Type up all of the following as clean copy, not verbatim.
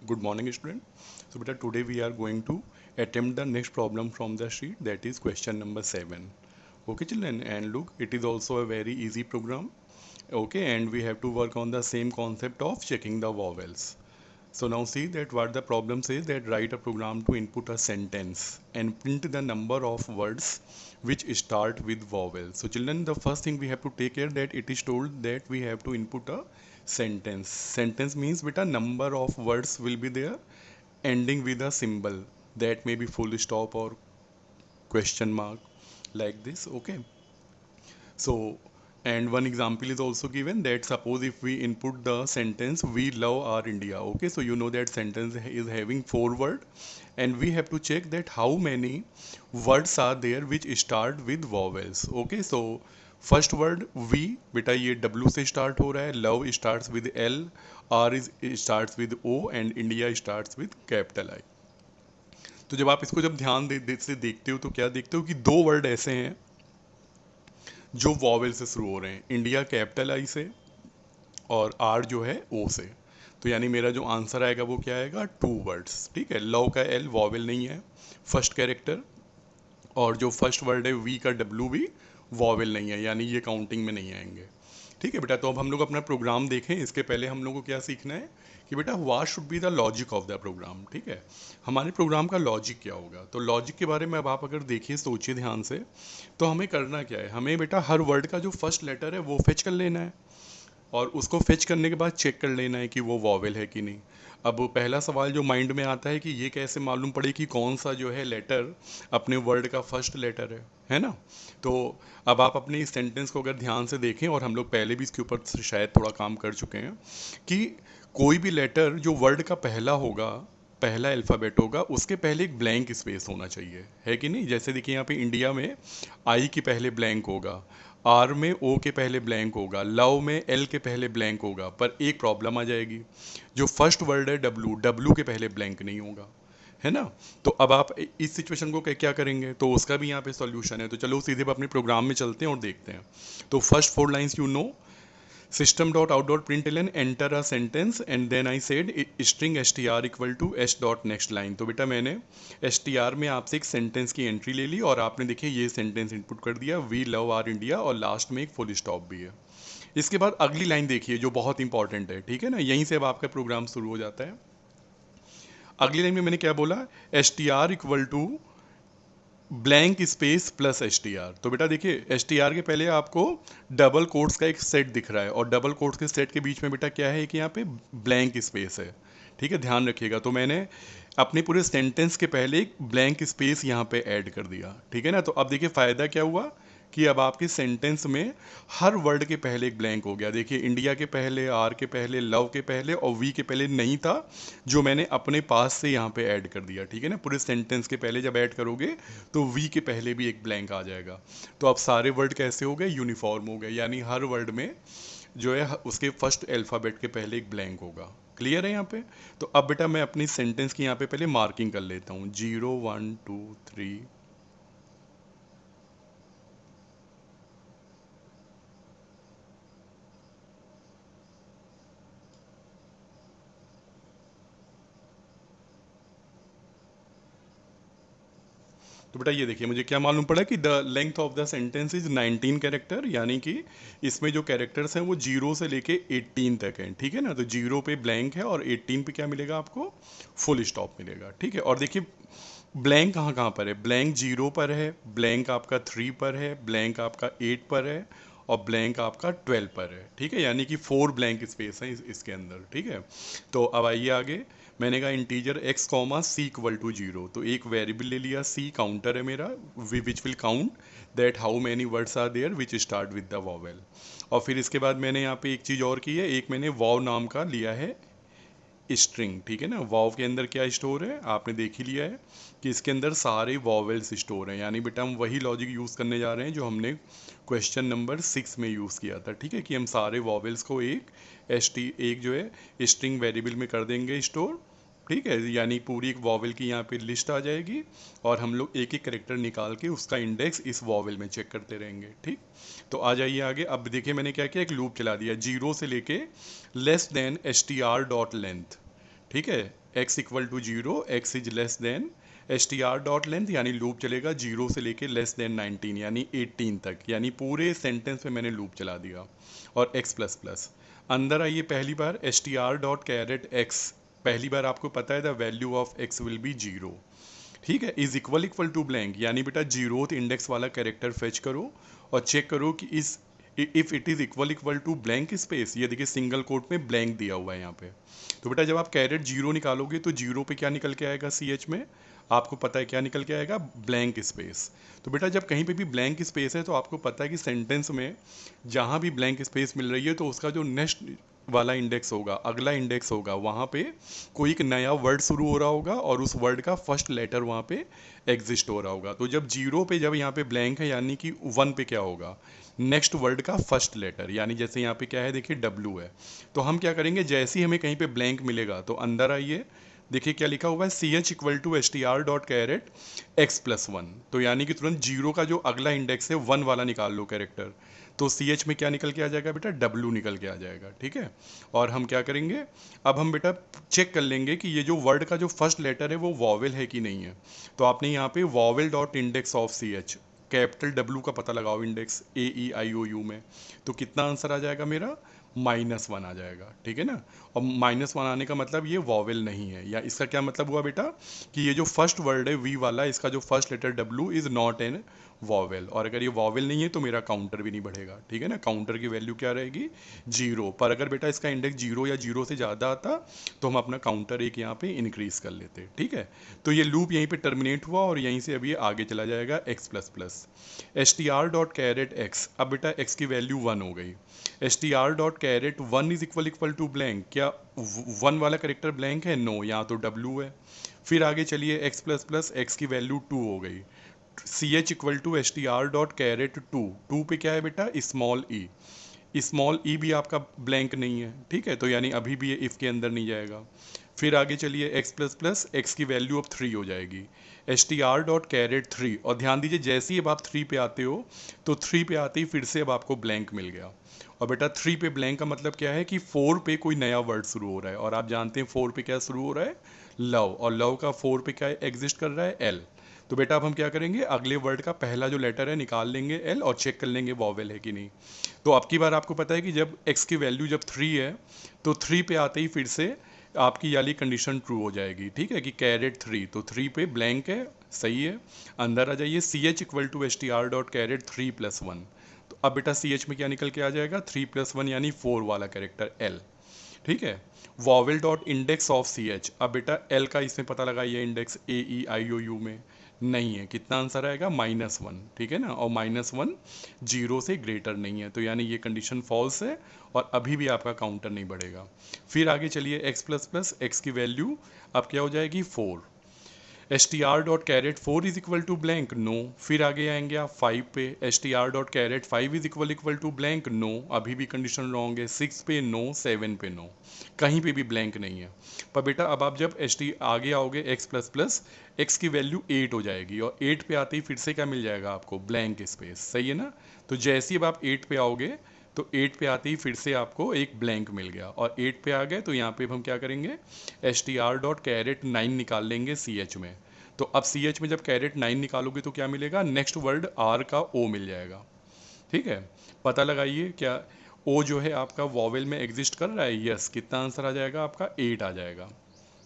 Good morning, student. So, beta, today we are going to attempt the next problem from the sheet, that is question number 7. Okay, children, and look, it is also a very easy program. Okay, and we have to work on the same concept of checking the vowels. So now see that what the problem says, that write a program to input a sentence and print the number of words which start with vowel. So children, the first thing we have to take care that it is told that we have to input a sentence. Sentence means beta number of words will be there ending with a symbol, that may be full stop or question mark, like this. Okay, so, and one example is also given, that suppose if we input the sentence, we love our India. Okay, so you know that sentence is having 4 words, and we have to check that how many words are there which start with vowels. Okay, so first word we, बेटा ये W से start हो रहा है, love starts with L, R is starts with O and India starts with capital I। तो जब आप इसको जब ध्यान से देखते हो तो क्या देखते हो कि 2 वर्ड ऐसे हैं जो वॉवेल से शुरू हो रहे हैं, इंडिया कैपिटल आई से और आर जो है ओ से। तो यानी मेरा जो आंसर आएगा वो क्या आएगा, 2 वर्ड्स। ठीक है, लव का एल वॉवेल नहीं है फर्स्ट कैरेक्टर, और जो फर्स्ट वर्ड है वी का डब्ल्यू भी वॉवेल नहीं है, यानी ये काउंटिंग में नहीं आएंगे। ठीक है बेटा, तो अब हम लोग अपना प्रोग्राम देखें। इसके पहले हम लोग को क्या सीखना है कि बेटा what should be the logic of the program. ठीक है, हमारे प्रोग्राम का लॉजिक क्या होगा, तो लॉजिक के बारे में अब आप अगर देखिए, सोचिए ध्यान से, तो हमें करना क्या है, हमें बेटा हर वर्ड का जो फर्स्ट लेटर है वो फेच कर लेना है, और उसको फेच करने के बाद चेक कर लेना है कि वो वॉवेल है कि नहीं। अब पहला सवाल जो माइंड में आता है कि ये कैसे मालूम पड़े कि कौन सा जो है लेटर अपने वर्ड का फर्स्ट लेटर है ना। तो अब आप अपने इस सेंटेंस को अगर ध्यान से देखें, और हम लोग पहले भी इसके ऊपर से शायद थोड़ा काम कर चुके हैं, कि कोई भी लेटर जो वर्ड का पहला होगा, पहला अल्फ़ाबेट होगा, उसके पहले एक ब्लैंक स्पेस होना चाहिए, है कि नहीं। जैसे देखिए यहाँ पे इंडिया में आई के पहले ब्लैंक होगा, आर में ओ के पहले ब्लैंक होगा, लव में एल के पहले ब्लैंक होगा, पर एक प्रॉब्लम आ जाएगी, जो फर्स्ट वर्ड है डब्लू, डब्लू के पहले ब्लैंक नहीं होगा, है ना। तो अब आप इस सिचुएशन को क्या करेंगे, तो उसका भी यहाँ पे सॉल्यूशन है। तो चलो सीधे अपने प्रोग्राम में चलते हैं और देखते हैं। तो first 4 lines you know, system dot out dot println enter a sentence and then I said string str equal to s dot next line। तो बेटा मैंने str में आपसे एक सेंटेंस की एंट्री ले ली, और आपने देखिए ये सेंटेंस इनपुट कर दिया, वी लव आर इंडिया, और लास्ट में एक फुल स्टॉप भी है। इसके बाद अगली लाइन देखिए जो बहुत इंपॉर्टेंट है, ठीक है ना, यहीं से अब आपका प्रोग्राम शुरू हो जाता है। अगली लाइन में मैंने क्या बोला, S T R equal to blank space plus S T R. तो बेटा देखिए एस टी आर के पहले आपको डबल कोट्स का एक सेट दिख रहा है, और डबल कोट्स के सेट के बीच में बेटा क्या है कि यहाँ पे ब्लैंक स्पेस है। ठीक है, ध्यान रखिएगा। तो मैंने अपने पूरे सेंटेंस के पहले एक ब्लैंक स्पेस यहाँ पे ऐड कर दिया। ठीक है ना, तो अब देखिए फ़ायदा क्या हुआ कि अब आपके सेंटेंस में हर वर्ड के पहले एक ब्लैंक हो गया। देखिए इंडिया के पहले, आर के पहले, लव के पहले और वी के पहले नहीं था, जो मैंने अपने पास से यहाँ पे ऐड कर दिया। ठीक है ना, पूरे सेंटेंस के पहले जब ऐड करोगे तो वी के पहले भी एक ब्लैंक आ जाएगा। तो अब सारे वर्ड कैसे हो गए, यूनिफॉर्म हो गए, यानी हर वर्ड में जो है उसके फर्स्ट अल्फ़ाबेट के पहले एक ब्लैंक होगा। क्लियर है यहाँ पे। तो अब बेटा मैं अपनी सेंटेंस की यहाँ पे पहले मार्किंग कर लेता हूँ, 0 1 2 3। तो बेटा ये देखिए मुझे क्या मालूम पड़ा कि the length of the sentence is 19 character, यानी कि इसमें जो कैरेक्टर्स हैं वो 0 से लेके 18 तक हैं। ठीक है ना, तो 0 पे ब्लैंक है और 18 पे क्या मिलेगा आपको, फुल स्टॉप मिलेगा। ठीक है, और देखिए ब्लैंक कहाँ कहाँ पर है, ब्लैंक 0 पर है, ब्लैंक आपका 3 पर है, ब्लैंक आपका 8 पर है, और ब्लैंक आपका 12 पर है। ठीक है, यानी कि 4 ब्लैंक स्पेस है इसके अंदर। ठीक है, तो अब आइए आगे। मैंने कहा integer x comma C equal to 0, तो एक वेरिएबल ले लिया, सी काउंटर है मेरा, which will count that how many words are there which start with the vowel. और फिर इसके बाद मैंने यहाँ पे एक चीज़ और की है, एक मैंने वॉव नाम का लिया है स्ट्रिंग। ठीक है ना, वॉव के अंदर क्या स्टोर है आपने देख ही लिया है कि इसके अंदर सारे वॉवेल्स स्टोर हैं, यानी बेटा हम वही लॉजिक यूज़ करने जा रहे हैं जो हमने क्वेश्चन नंबर 6 में यूज़ किया था। ठीक है, कि हम सारे वॉवेल्स को एक जो है स्ट्रिंग वेरिएबल में कर देंगे स्टोर। ठीक है, यानी पूरी एक वॉवेल की यहाँ पे लिस्ट आ जाएगी, और हम लोग एक एक करेक्टर निकाल के उसका इंडेक्स इस वॉवेल में चेक करते रहेंगे। ठीक, तो आ जाइए आगे। अब देखिए मैंने क्या किया, एक लूप चला दिया, 0 से लेके less than S T R dot length. ठीक है, x equal to 0, x is less than str dot length, यानी लूप चलेगा 0 से लेके लेस देन 19 यानी 18 तक, यानी पूरे सेंटेंस में मैंने लूप चला दिया। और x प्लस प्लस अंदर आइए, पहली बार str डॉट कैरेट x, पहली बार आपको पता है the value of x will be 0, ठीक है, इज इक्वल टू ब्लैंक, यानी बेटा जीरोथ इंडेक्स वाला कैरेक्टर फेच करो और चेक करो कि इस if it is equal to blank space, ये देखिए सिंगल कोट में ब्लैंक दिया हुआ है यहाँ पे। तो बेटा जब आप कैरेट 0 निकालोगे तो 0 पे क्या निकल के आएगा, CH में आपको पता है क्या निकल के आएगा, ब्लैंक स्पेस। तो बेटा जब कहीं पे भी ब्लैंक स्पेस है तो आपको पता है कि सेंटेंस में जहाँ भी ब्लैंक स्पेस मिल रही है तो उसका जो नेक्स्ट वाला इंडेक्स होगा, अगला इंडेक्स होगा, वहाँ पे कोई एक नया वर्ड शुरू हो रहा होगा और उस वर्ड का फर्स्ट लेटर वहाँ पे एग्जिस्ट हो रहा होगा। तो जब 0 पे, जब यहाँ पे ब्लैंक है, यानी कि 1 पे क्या होगा, नेक्स्ट वर्ड का फर्स्ट लेटर, यानी जैसे यहाँ पे क्या है, देखिए W है। तो हम क्या करेंगे, जैसे ही हमें कहीं पे ब्लैंक मिलेगा तो अंदर आइए, देखिए क्या लिखा हुआ है, CH equal to str dot char at x plus 1, तो यानी कि तुरंत 0 का जो अगला इंडेक्स है 1 वाला निकाल लो कैरेक्टर, तो CH में क्या निकल के आ जाएगा बेटा, W निकल के आ जाएगा, ठीक है। और हम क्या करेंगे, अब हम बेटा चेक कर लेंगे कि ये जो वर्ड का जो फर्स्ट लेटर है वो वॉवेल है कि नहीं है। तो आपने यहाँ पे vowel dot index of CH, capital W का पता लगाओ इंडेक्स AEIOU में, तो कितना आंसर आ जाएगा मेरा, -1 आ जाएगा, ठीक है ना। और -1 आने का मतलब ये वॉवेल नहीं है, या इसका क्या मतलब हुआ बेटा कि ये जो फर्स्ट वर्ड है V वाला, इसका जो first letter W is not an vowel, और अगर ये वॉवेल नहीं है तो मेरा काउंटर भी नहीं बढ़ेगा, ठीक है ना। काउंटर की वैल्यू क्या रहेगी, 0, पर अगर बेटा इसका इंडेक्स 0 या 0 से ज़्यादा आता तो हम अपना काउंटर एक यहाँ पे इंक्रीज कर लेते, ठीक है। तो ये लूप यहीं पे टर्मिनेट हुआ और यहीं से अभी आगे चला जाएगा x plus plus str dot char at x, अब बेटा x की वैल्यू 1 हो गई, str dot char at 1 is equal to blank, क्या 1 वाला करेक्टर ब्लैंक है, नो, यहाँ तो W है। फिर आगे चलिए x प्लस प्लस x की वैल्यू 2 हो गई, CH equal to str dot char at 2 पे क्या है बेटा, स्मॉल ई भी आपका ब्लैंक नहीं है, ठीक है, तो यानी अभी भी ये इफ़ के अंदर नहीं जाएगा। फिर आगे चलिए x प्लस प्लस x की वैल्यू अब 3 हो जाएगी, str डॉट कैरेट 3, और ध्यान दीजिए जैसे ही अब आप 3 पे आते हो तो 3 पे आते ही फिर से अब आपको ब्लैंक मिल गया। और बेटा 3 पे ब्लैंक का मतलब क्या है कि 4 पे कोई नया वर्ड शुरू हो रहा है, और आप जानते हैं 4 पे क्या शुरू हो रहा है, लव, और लव का 4 पे क्या एग्जिस्ट कर रहा है, L। तो बेटा अब हम क्या करेंगे, अगले वर्ड का पहला जो लेटर है निकाल लेंगे L और चेक कर लेंगे वॉवेल है कि नहीं। तो अब की बार आपको पता है कि जब x की वैल्यू जब 3 है तो 3 पे आते ही फिर से आपकी याली कंडीशन ट्रू हो जाएगी, ठीक है, कि कैरेट 3, तो 3 पे ब्लैंक है, सही है। अंदर आ जाइए, CH equal to str dot char at 3 plus 1, तो अब बेटा CH में क्या निकल के आ जाएगा, 3 प्लस 1 यानी 4 वाला कैरेक्टर L, ठीक है। Vowel dot index of CH, अब बेटा L का इसमें पता लगाइए इंडेक्स AEIOU में नहीं है, कितना आंसर आएगा, -1, ठीक है ना, और -1 0 से ग्रेटर नहीं है, तो यानी ये कंडीशन फॉल्स है और अभी भी आपका काउंटर नहीं बढ़ेगा। फिर आगे चलिए x प्लस प्लस x की वैल्यू अब क्या हो जाएगी, 4, str dot char at 4 is equal to blank, no. फिर आगे आएंगे आप 5 पे, str dot char at 5 is equal to blank, no, अभी भी कंडीशन रॉन्ग है। 6 पे नो, 7 पे नो, कहीं पे भी ब्लैंक नहीं है। पर बेटा अब आप जब आगे आओगे x प्लस प्लस x की वैल्यू 8 हो जाएगी, और 8 पे आते ही फिर से क्या मिल जाएगा आपको, ब्लैंक स्पेस, सही है ना। तो जैसे ही अब आप 8 पे आओगे तो 8 पे आते ही फिर से आपको एक ब्लैंक मिल गया, और 8 पे आ गए तो यहाँ पे हम क्या करेंगे, str डॉट कैरेट 9 निकाल लेंगे CH में। तो अब CH में जब कैरेट 9 निकालोगे तो क्या मिलेगा, नेक्स्ट वर्ड R का O मिल जाएगा, ठीक है। पता लगाइए क्या O जो है आपका वॉवेल में एग्जिस्ट कर रहा है, यस, कितना आंसर आ जाएगा आपका, 8 आ जाएगा,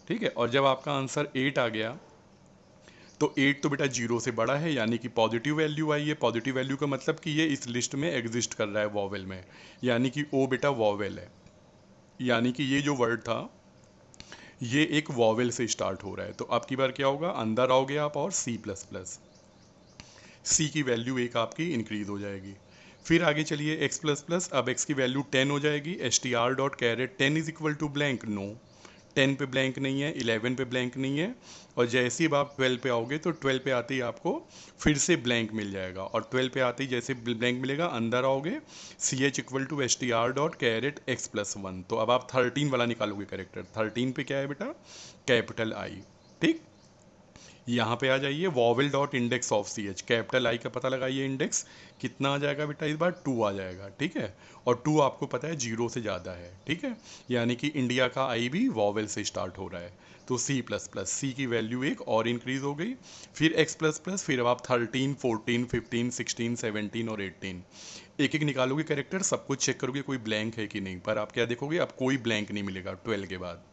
ठीक है। और जब आपका आंसर 8 आ गया तो 8 तो बेटा 0 से बड़ा है, यानी कि पॉजिटिव वैल्यू आई है। पॉजिटिव वैल्यू का मतलब कि ये इस लिस्ट में एग्जिस्ट कर रहा है वॉवेल में, यानी कि O बेटा वॉवेल है, यानी कि ये जो वर्ड था ये एक वॉवेल से स्टार्ट हो रहा है। तो अब की बार क्या होगा, अंदर आओगे आप और C प्लस प्लस, C की वैल्यू एक आपकी इंक्रीज हो जाएगी। फिर आगे चलिए x प्लस प्लस, अब x की वैल्यू 10 हो जाएगी, str dot char at 10 is equal to blank, no, 10 पे ब्लैंक नहीं है, 11 पे ब्लैंक नहीं है, और जैसे ही आप 12 पे आओगे तो 12 पे आते ही आपको फिर से ब्लैंक मिल जाएगा, और 12 पे आते ही जैसे ब्लैंक मिलेगा अंदर आओगे, CH equal to str dot char at x plus 1, तो अब आप 13 वाला निकालोगे करेक्टर। 13 पे क्या है बेटा, कैपिटल I, ठीक। यहाँ पे आ जाइए, vowel dot index of C H, capital I का पता लगाइए, इंडेक्स कितना आ जाएगा बेटा, इस बार 2 आ जाएगा, ठीक है। और 2 आपको पता है 0 से ज़्यादा है, ठीक है, यानी कि इंडिया का आई भी वॉवेल से स्टार्ट हो रहा है। तो सी प्लस प्लस, सी की वैल्यू एक और इंक्रीज हो गई, फिर एक्स प्लस प्लस, फिर अब आप 13, 14, 15, 16, 17 और 18 एक एक निकालोगे कैरेक्टर, सब कुछ चेक करोगे कोई ब्लैंक है कि नहीं, पर आप क्या देखोगे, अब कोई ब्लैंक नहीं मिलेगा 12 के बाद,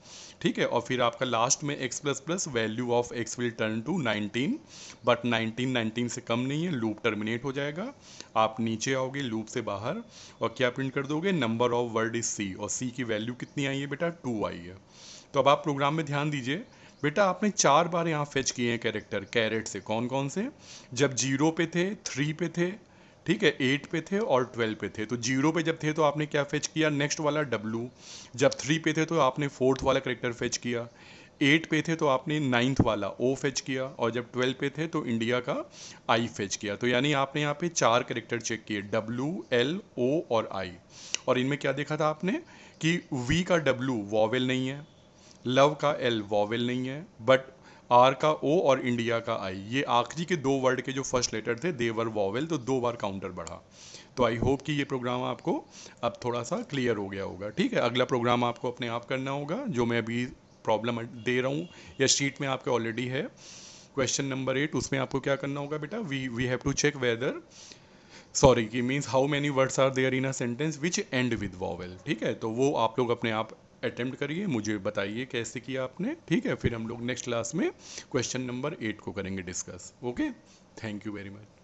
ठीक है। और फिर आपका लास्ट में x plus plus, value of x will turn to 19, but 19 से कम नहीं है, लूप टर्मिनेट हो जाएगा। आप नीचे आओगे लूप से बाहर और क्या प्रिंट कर दोगे, number of word is c, और c की वैल्यू कितनी आई है बेटा, 2 आई है। तो अब आप प्रोग्राम में ध्यान दीजिए बेटा, आपने 4 बार यहाँ फेच किए हैं कैरेक्टर कैरेट से, कौन कौन से, जब 0 पे थे, 3 पे थे, ठीक है, 8 पे थे और 12 पे थे। तो 0 पे जब थे तो आपने क्या फेच किया, नेक्स्ट वाला W, जब 3 पे थे तो आपने 4th वाला करेक्टर फेच किया, 8 पे थे तो आपने 9th वाला O फेच किया, और जब 12 पे थे तो इंडिया का I फेच किया। तो यानी आपने यहाँ पे 4 करेक्टर चेक किए, W, L, O और I। और इनमें क्या देखा था आपने कि V का W वॉवेल नहीं है, लव का एल वॉवेल नहीं है, बट आर का ओ और इंडिया का आई, ये आखिरी के 2 वर्ड के जो फर्स्ट लेटर थे देवर वॉवेल, तो 2 बार काउंटर बढ़ा। तो आई होप कि ये प्रोग्राम आपको अब थोड़ा सा क्लियर हो गया होगा, ठीक है। अगला प्रोग्राम आपको अपने आप करना होगा, जो मैं अभी प्रॉब्लम दे रहा हूँ या शीट में आपके ऑलरेडी है, क्वेश्चन नंबर 8, उसमें आपको क्या करना होगा बेटा, we have to check whether, sorry कि means how many words are there in a sentence which end with vowel, ठीक है। तो वो आप लोग अपने आप अटेम्प्ट करिए, मुझे बताइए कैसे किया आपने, ठीक है। फिर हम लोग नेक्स्ट क्लास में क्वेश्चन नंबर 8 को करेंगे discuss, okay. Thank you very much.